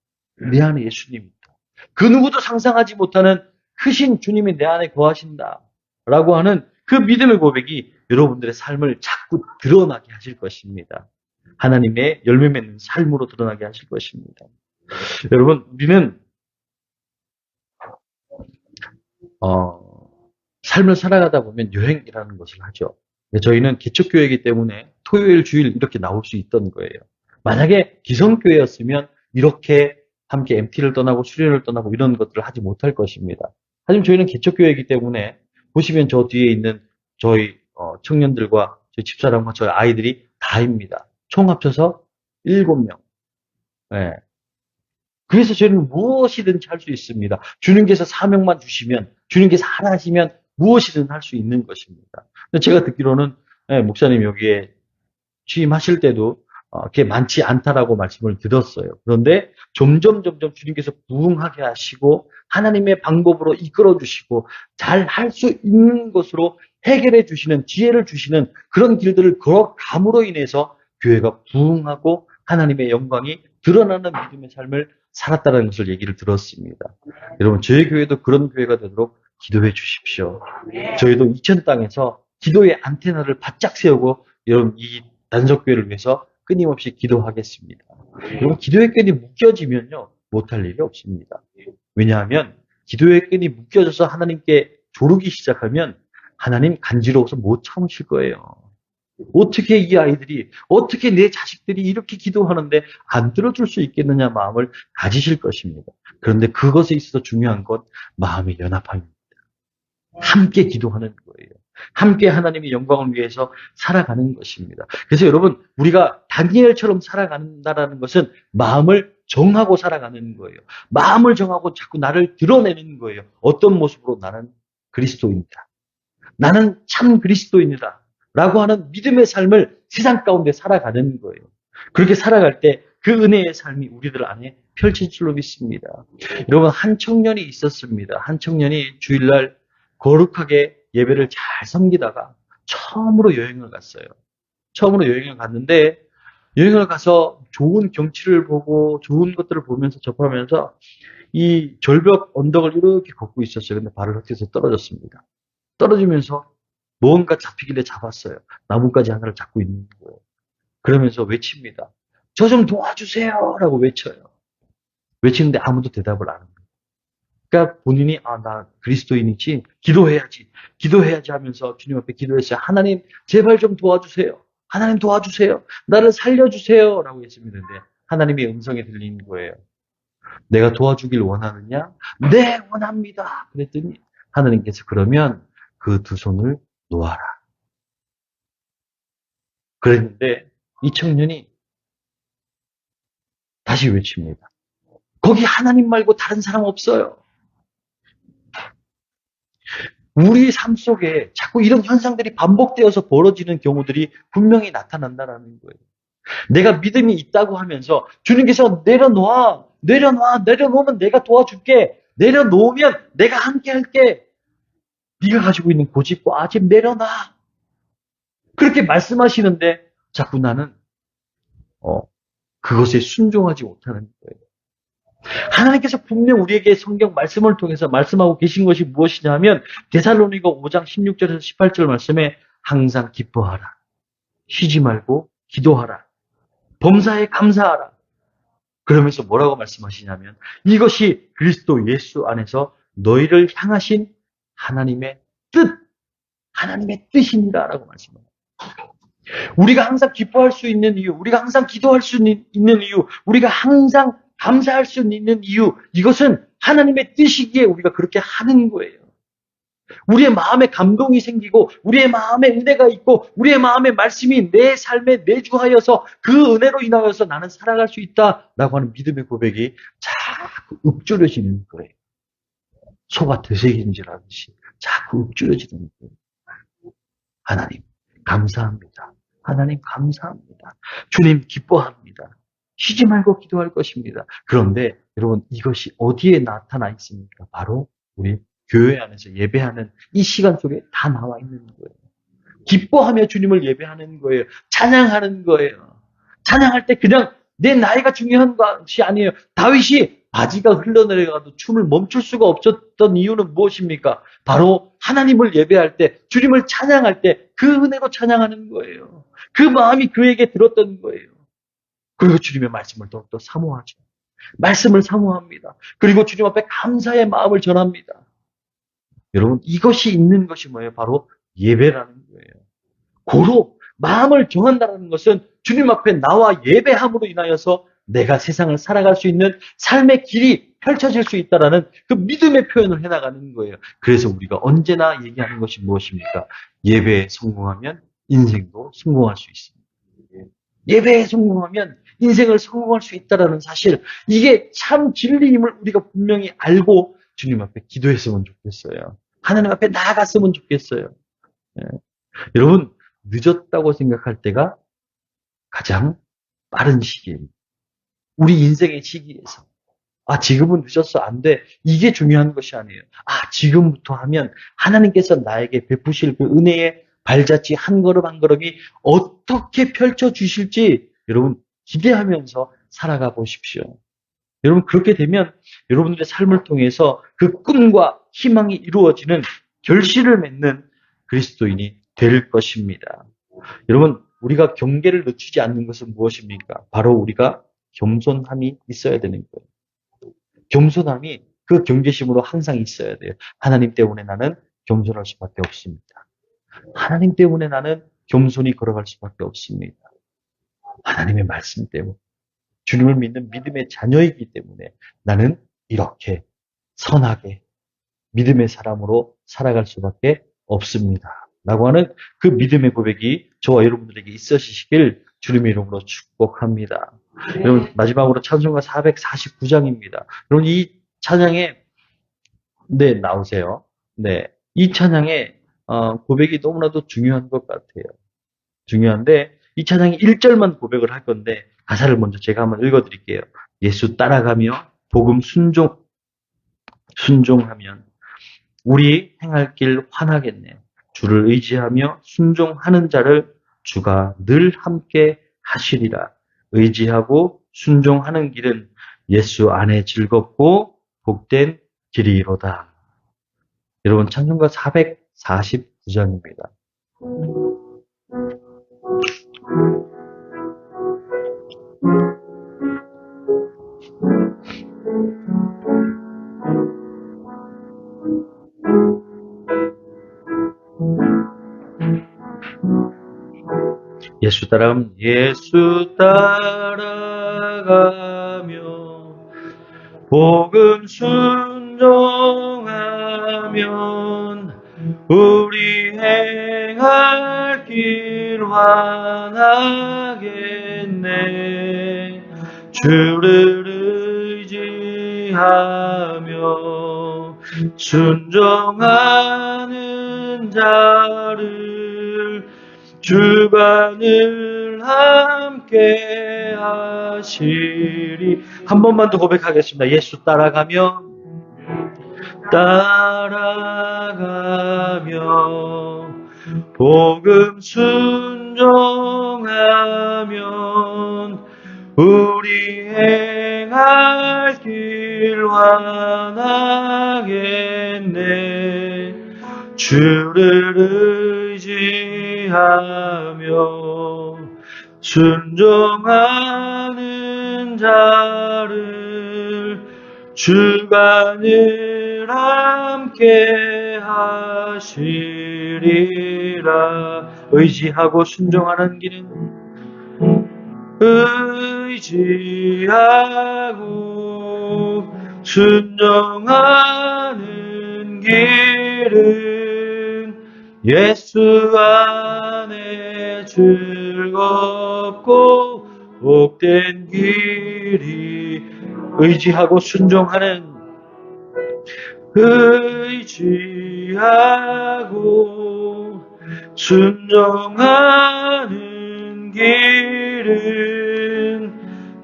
내 안에 예수님이 있다. 그 누구도 상상하지 못하는 크신 주님이 내 안에 거하신다. 라고 하는 그 믿음의 고백이 여러분들의 삶을 자꾸 드러나게 하실 것입니다. 하나님의 열매 맺는 삶으로 드러나게 하실 것입니다. 여러분, 우리는 삶을 살아가다 보면 여행이라는 것을 하죠. 저희는 개척교회이기 때문에 토요일, 주일 이렇게 나올 수 있던 거예요. 만약에 기성교회였으면 이렇게 함께 MT를 떠나고 수련을 떠나고 이런 것들을 하지 못할 것입니다. 하지만 저희는 개척교회이기 때문에 보시면 저 뒤에 있는 저희 청년들과 저희 집사람과 저희 아이들이 다입니다. 총 합쳐서 7명. 네. 그래서 저희는 무엇이든지 할 수 있습니다. 주님께서 사명만 주시면, 주님께서 하라 하시면 무엇이든 할 수 있는 것입니다. 제가 듣기로는 목사님 여기에 취임하실 때도 그게 많지 않다라고 말씀을 들었어요. 그런데 점점 주님께서 부응하게 하시고 하나님의 방법으로 이끌어 주시고 잘 할 수 있는 것으로 해결해 주시는 지혜를 주시는 그런 길들을 걸어감으로 인해서 교회가 부응하고 하나님의 영광이 드러나는 믿음의 삶을 살았다는 것을 얘기를 들었습니다. 여러분 저희 교회도 그런 교회가 되도록 기도해 주십시오. 저희도 이천 땅에서 기도의 안테나를 바짝 세우고 여러분 이 단속교회를 위해서 끊임없이 기도하겠습니다. 여러분 기도의 끈이 묶여지면요 못할 일이 없습니다. 왜냐하면 기도의 끈이 묶여져서 하나님께 조르기 시작하면 하나님 간지러워서 못 참으실 거예요. 어떻게 이 아이들이, 어떻게 내 자식들이 이렇게 기도하는데 안 들어줄 수 있겠느냐 마음을 가지실 것입니다. 그런데 그것에 있어서 중요한 건 마음의 연합함입니다. 함께 기도하는 거예요. 함께 하나님의 영광을 위해서 살아가는 것입니다. 그래서 여러분, 우리가 다니엘처럼 살아간다는 것은 마음을 정하고 살아가는 거예요. 마음을 정하고 자꾸 나를 드러내는 거예요. 어떤 모습으로 나는 그리스도인이다. 나는 참 그리스도인이다. 라고 하는 믿음의 삶을 세상 가운데 살아가는 거예요. 그렇게 살아갈 때 그 은혜의 삶이 우리들 안에 펼칠 줄로 믿습니다. 여러분, 한 청년이 있었습니다. 한 청년이 주일날 거룩하게 예배를 잘 섬기다가 처음으로 여행을 갔어요. 처음으로 여행을 갔는데 여행을 가서 좋은 경치를 보고 좋은 것들을 보면서 접하면서 이 절벽 언덕을 이렇게 걷고 있었어요. 근데 발을 헛디뎌서 떨어졌습니다. 떨어지면서 무언가 잡히길래 잡았어요. 나뭇가지 하나를 잡고 있는 거예요. 그러면서 외칩니다. 저 좀 도와주세요! 라고 외쳐요. 외치는데 아무도 대답을 안 합니다. 그러니까 본인이 나 그리스도인이지 기도해야지 하면서 주님 앞에 기도했어요. 하나님 제발 좀 도와주세요. 하나님 도와주세요. 나를 살려주세요. 라고 했습니다. 근데 하나님의 음성이 들리는 거예요. 내가 도와주길 원하느냐? 네, 원합니다. 그랬더니 하나님께서 그러면 그 두 손을 놓아라. 그랬는데 이 청년이 다시 외칩니다. 거기 하나님 말고 다른 사람 없어요. 우리 삶 속에 자꾸 이런 현상들이 반복되어서 벌어지는 경우들이 분명히 나타난다는 거예요. 내가 믿음이 있다고 하면서 주님께서 내려놓으면 내가 도와줄게. 내려놓으면 내가 함께 할게. 네가 가지고 있는 고집과 아집 내려놔. 그렇게 말씀하시는데 자꾸 나는 그것에 순종하지 못하는 거예요. 하나님께서 분명 우리에게 성경 말씀을 통해서 말씀하고 계신 것이 무엇이냐 하면 데살로니가 5장 16절에서 18절 말씀에 항상 기뻐하라. 쉬지 말고 기도하라. 범사에 감사하라. 그러면서 뭐라고 말씀하시냐면 이것이 그리스도 예수 안에서 너희를 향하신 하나님의 뜻이니라 라고 말씀합니다. 우리가 항상 기뻐할 수 있는 이유, 우리가 항상 기도할 수 있는 이유, 우리가 항상 감사할 수 있는 이유, 이것은 하나님의 뜻이기에 우리가 그렇게 하는 거예요. 우리의 마음에 감동이 생기고 우리의 마음에 은혜가 있고 우리의 마음에 말씀이 내 삶에 내주하여서 그 은혜로 인하여서 나는 살아갈 수 있다라고 하는 믿음의 고백이 자꾸 읊조려지는 거예요. 소가 되새김질하듯이 자꾸 읊조려지는 거예요. 하나님 감사합니다. 하나님 감사합니다. 주님 기뻐합니다. 쉬지 말고 기도할 것입니다. 그런데 여러분 이것이 어디에 나타나 있습니까? 바로 우리 교회 안에서 예배하는 이 시간 속에 다 나와 있는 거예요. 기뻐하며 주님을 예배하는 거예요. 찬양하는 거예요. 찬양할 때 그냥 내 나이가 중요한 것이 아니에요. 다윗이 바지가 흘러내려가도 춤을 멈출 수가 없었던 이유는 무엇입니까? 바로 하나님을 예배할 때, 주님을 찬양할 때 그 은혜로 찬양하는 거예요. 그 마음이 그에게 들었던 거예요. 그리고 주님의 말씀을 더욱더 사모하죠. 말씀을 사모합니다. 그리고 주님 앞에 감사의 마음을 전합니다. 여러분 이것이 있는 것이 뭐예요? 바로 예배라는 거예요. 고로 마음을 정한다는 것은 주님 앞에 나와 예배함으로 인하여서 내가 세상을 살아갈 수 있는 삶의 길이 펼쳐질 수 있다는 그 믿음의 표현을 해나가는 거예요. 그래서 우리가 언제나 얘기하는 것이 무엇입니까? 예배에 성공하면 인생도 성공할 수 있습니다. 예배에 성공하면 인생을 성공할 수 있다는 사실, 이게 참 진리임을 우리가 분명히 알고 주님 앞에 기도했으면 좋겠어요. 하나님 앞에 나아갔으면 좋겠어요. 예. 여러분 늦었다고 생각할 때가 가장 빠른 시기입니다. 우리 인생의 시기에서 지금은 늦었어 안 돼. 이게 중요한 것이 아니에요. 지금부터 하면 하나님께서 나에게 베푸실 그 은혜의 발자취 한 걸음 한 걸음이 어떻게 펼쳐 주실지 여러분 기대하면서 살아가 보십시오. 여러분 그렇게 되면 여러분들의 삶을 통해서 그 꿈과 희망이 이루어지는 결실을 맺는 그리스도인이 될 것입니다. 여러분 우리가 경계를 늦추지 않는 것은 무엇입니까? 바로 우리가 겸손함이 있어야 되는 거예요. 겸손함이 그 경계심으로 항상 있어야 돼요. 하나님 때문에 나는 겸손할 수밖에 없습니다. 하나님 때문에 나는 겸손히 걸어갈 수밖에 없습니다. 하나님의 말씀 때문에, 주님을 믿는 믿음의 자녀이기 때문에 나는 이렇게 선하게 믿음의 사람으로 살아갈 수밖에 없습니다. 라고 하는 그 믿음의 고백이 저와 여러분들에게 있으시길 주님의 이름으로 축복합니다. 네. 여러분 마지막으로 찬송가 449장입니다. 여러분 이 찬양에 나오세요. 이 찬양의 고백이 너무나도 중요한 것 같아요. 중요한데 이 찬양이 1절만 고백을 할 건데 가사를 먼저 제가 한번 읽어드릴게요. 예수 따라가며 복음 순종하면 우리 행할 길 환하겠네. 주를 의지하며 순종하는 자를 주가 늘 함께 하시리라. 의지하고 순종하는 길은 예수 안에 즐겁고 복된 길이로다. 여러분 찬송가 449장입니다. 예수 따라가면 예수 따라가며 복음 순종하면 우리 행할 길 환하겠네. 주를 의지하며 순종하는 자를 주간을 함께 하시리. 한 번만 더 고백하겠습니다. 예수 따라가며 복음 순종하면 우리 행할 길 환하겠네. 주를 의지하며 순종하는 자를 주간을 함께 하시리라. 의지하고 순종하는 길은 의지하고 순종하는 길은 예수 안에 즐겁고 복된 길이. 의지하고 순종하는 길은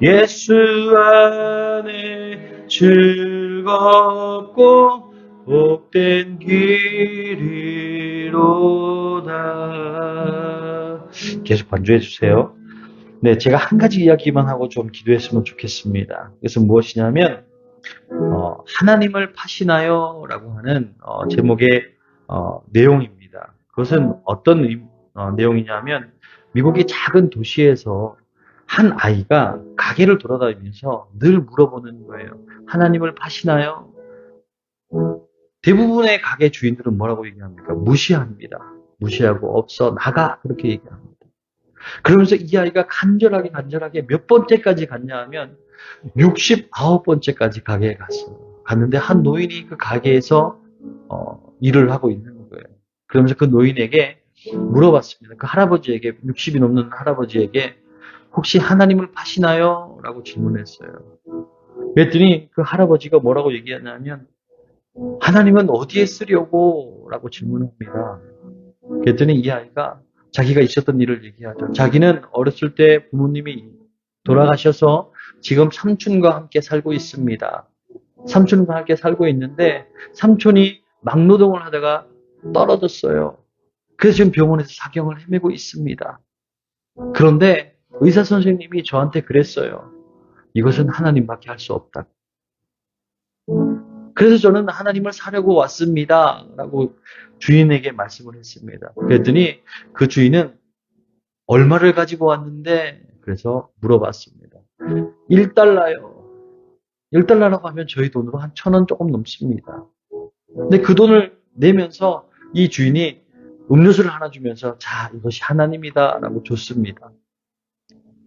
예수 안에 즐겁고 복된 길이로다. 계속 반주해 주세요. 네, 제가 한 가지 이야기만 하고 좀 기도했으면 좋겠습니다. 그래서 무엇이냐면 하나님을 파시나요? 라고 하는 제목의 내용입니다. 그것은 어떤 내용이냐면 미국의 작은 도시에서 한 아이가 가게를 돌아다니면서 늘 물어보는 거예요. 하나님을 파시나요? 대부분의 가게 주인들은 뭐라고 얘기합니까? 무시합니다. 무시하고 없어, 나가, 그렇게 얘기합니다. 그러면서 이 아이가 간절하게 몇 번째까지 갔냐 하면 69번째까지 가게에 갔어요. 갔는데 한 노인이 그 가게에서 일을 하고 있는 거예요. 그러면서 그 노인에게 물어봤습니다. 그 할아버지에게, 60이 넘는 할아버지에게 혹시 하나님을 파시나요? 라고 질문했어요. 그랬더니 그 할아버지가 뭐라고 얘기하냐면 하나님은 어디에 쓰려고? 라고 질문합니다. 그랬더니 이 아이가 자기가 있었던 일을 얘기하죠. 자기는 어렸을 때 부모님이 돌아가셔서 지금 삼촌과 함께 살고 있습니다. 삼촌과 함께 살고 있는데 삼촌이 막노동을 하다가 떨어졌어요. 그래서 지금 병원에서 사경을 헤매고 있습니다. 그런데 의사 선생님이 저한테 그랬어요. 이것은 하나님밖에 할 수 없다. 그래서 저는 하나님을 사려고 왔습니다. 라고 주인에게 말씀을 했습니다. 그랬더니 그 주인은 얼마를 가지고 왔는데, 그래서 물어봤습니다. 1달러요. 1달러라고 하면 저희 돈으로 한 1,000원 조금 넘습니다. 근데 그 돈을 내면서 이 주인이 음료수를 하나 주면서 자, 이것이 하나님이다 라고 줬습니다.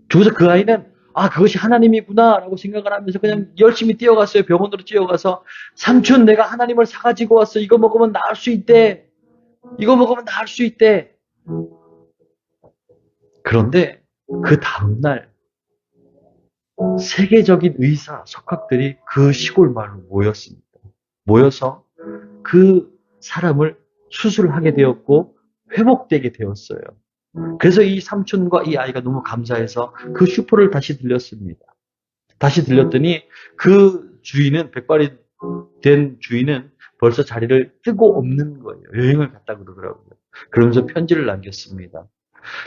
주고서 그 아이는 그것이 하나님이구나 라고 생각을 하면서 그냥 열심히 뛰어갔어요. 병원으로 뛰어가서 삼촌, 내가 하나님을 사가지고 왔어. 이거 먹으면 나을 수 있대. 이거 먹으면 나을 수 있대. 그런데 그 다음날 세계적인 의사, 석학들이 그 시골 마을로 모였습니다. 모여서 그 사람을 수술하게 되었고 회복되게 되었어요. 그래서 이 삼촌과 이 아이가 너무 감사해서 그 슈퍼를 다시 들렸습니다. 다시 들렸더니 그 주인은, 백발이 된 주인은 벌써 자리를 뜨고 없는 거예요. 여행을 갔다 그러더라고요. 그러면서 편지를 남겼습니다.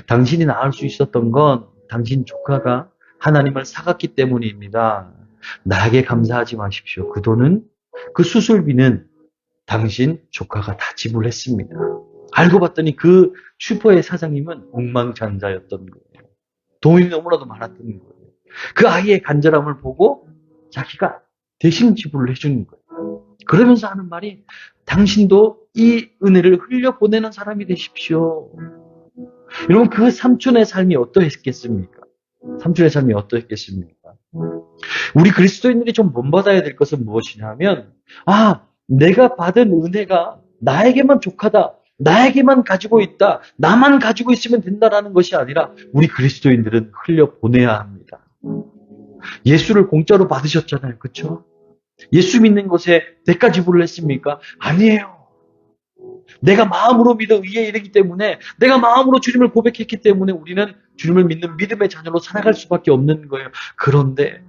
당신이 나을 수 있었던 건 당신 조카가 하나님을 사갔기 때문입니다. 나에게 감사하지 마십시오. 그 돈은, 그 수술비는 당신 조카가 다 지불했습니다. 알고 봤더니 그 슈퍼의 사장님은 억만장자였던 거예요. 돈이 너무나도 많았던 거예요. 그 아이의 간절함을 보고 자기가 대신 지불을 해주는 거예요. 그러면서 하는 말이 당신도 이 은혜를 흘려보내는 사람이 되십시오. 여러분, 그 삼촌의 삶이 어떠했겠습니까? 삼촌의 삶이 어떠했겠습니까? 우리 그리스도인들이 좀 본받아야 될 것은 무엇이냐면, 내가 받은 은혜가 나에게만 족하다, 나에게만 가지고 있다, 나만 가지고 있으면 된다라는 것이 아니라 우리 그리스도인들은 흘려보내야 합니다. 예수를 공짜로 받으셨잖아요. 그렇죠? 예수 믿는 것에 대가 지불을 했습니까? 아니에요. 내가 마음으로 믿어 의에 이르기 때문에, 내가 마음으로 주님을 고백했기 때문에 우리는 주님을 믿는 믿음의 자녀로 살아갈 수밖에 없는 거예요. 그런데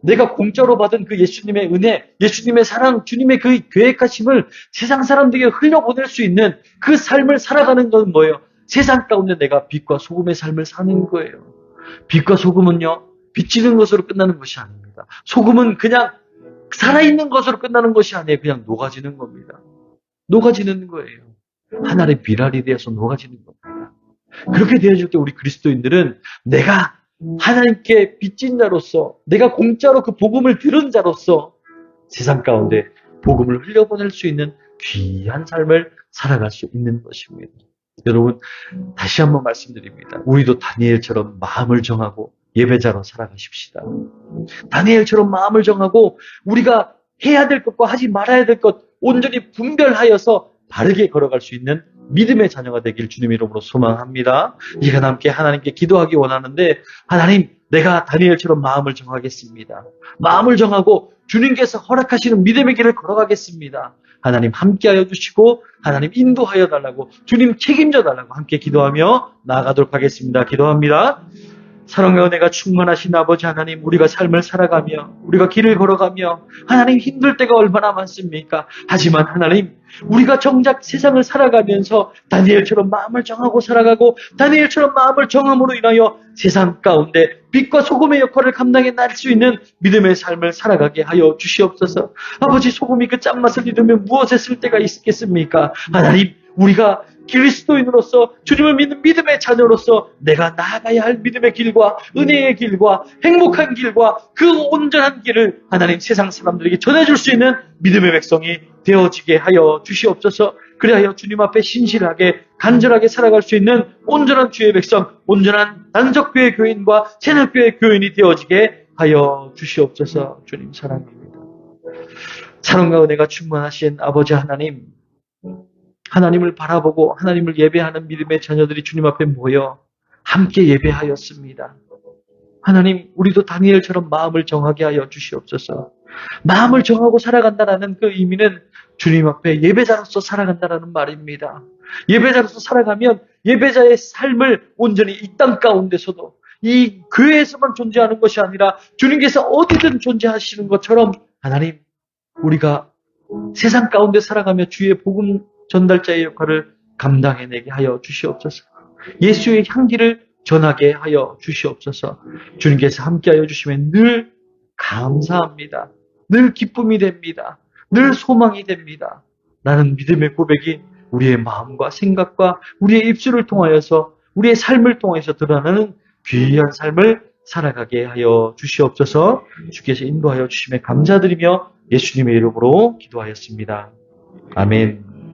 내가 공짜로 받은 그 예수님의 은혜, 예수님의 사랑, 주님의 그 계획하심을 세상 사람들에게 흘려보낼 수 있는 그 삶을 살아가는 건 뭐예요? 세상 가운데 내가 빛과 소금의 삶을 사는 거예요. 빛과 소금은요, 비치는 것으로 끝나는 것이 아닙니다. 소금은 그냥 살아있는 것으로 끝나는 것이 아니에요. 그냥 녹아지는 겁니다. 녹아지는 거예요. 하늘의 비랄이 되어서 녹아지는 겁니다. 그렇게 되어질 때 우리 그리스도인들은 내가 하나님께 빚진 자로서, 내가 공짜로 그 복음을 들은 자로서 세상 가운데 복음을 흘려보낼 수 있는 귀한 삶을 살아갈 수 있는 것입니다. 여러분, 다시 한번 말씀드립니다. 우리도 다니엘처럼 마음을 정하고 예배자로 살아가십시다. 다니엘처럼 마음을 정하고 우리가 해야 될 것과 하지 말아야 될 것 온전히 분별하여서 바르게 걸어갈 수 있는 믿음의 자녀가 되길 주님 이름으로 소망합니다. 이 시간 함께 하나님께 기도하기 원하는데, 하나님, 내가 다니엘처럼 마음을 정하겠습니다. 마음을 정하고 주님께서 허락하시는 믿음의 길을 걸어가겠습니다. 하나님 함께하여 주시고 하나님 인도하여 달라고, 주님 책임져 달라고 함께 기도하며 나아가도록 하겠습니다. 기도합니다. 사랑과 은혜가 충만하신 아버지 하나님, 우리가 삶을 살아가며 우리가 길을 걸어가며 하나님 힘들 때가 얼마나 많습니까? 하지만 하나님, 우리가 정작 세상을 살아가면서 다니엘처럼 마음을 정하고 살아가고 다니엘처럼 마음을 정함으로 인하여 세상 가운데 빛과 소금의 역할을 감당해 날 수 있는 믿음의 삶을 살아가게 하여 주시옵소서. 아버지, 소금이 그 짠맛을 잃으면 무엇에 쓸 데가 있겠습니까? 하나님, 우리가 그리스도인으로서 주님을 믿는 믿음의 자녀로서 내가 나아가야 할 믿음의 길과 은혜의 길과 행복한 길과 그 온전한 길을 하나님 세상 사람들에게 전해줄 수 있는 믿음의 백성이 되어지게 하여 주시옵소서. 그리하여 주님 앞에 신실하게 간절하게 살아갈 수 있는 온전한 주의 백성, 온전한 단적교회 교인과 새날교회 교인이 되어지게 하여 주시옵소서. 주님 사랑합니다. 사랑과 은혜가 충만하신 아버지 하나님, 하나님을 바라보고 하나님을 예배하는 믿음의 자녀들이 주님 앞에 모여 함께 예배하였습니다. 하나님, 우리도 다니엘처럼 마음을 정하게 하여 주시옵소서. 마음을 정하고 살아간다라는 그 의미는 주님 앞에 예배자로서 살아간다라는 말입니다. 예배자로서 살아가면 예배자의 삶을 온전히 이 땅 가운데서도 이 교회에서만 존재하는 것이 아니라 주님께서 어디든 존재하시는 것처럼 하나님, 우리가 세상 가운데 살아가며 주의 복음 전달자의 역할을 감당해내게 하여 주시옵소서. 예수의 향기를 전하게 하여 주시옵소서. 주님께서 함께하여 주시면 늘 감사합니다. 늘 기쁨이 됩니다. 늘 소망이 됩니다. 라는 믿음의 고백이 우리의 마음과 생각과 우리의 입술을 통하여서 우리의 삶을 통해서 드러나는 귀한 삶을 살아가게 하여 주시옵소서. 주께서 인도하여 주심에 감사드리며 예수님의 이름으로 기도하였습니다. 아멘.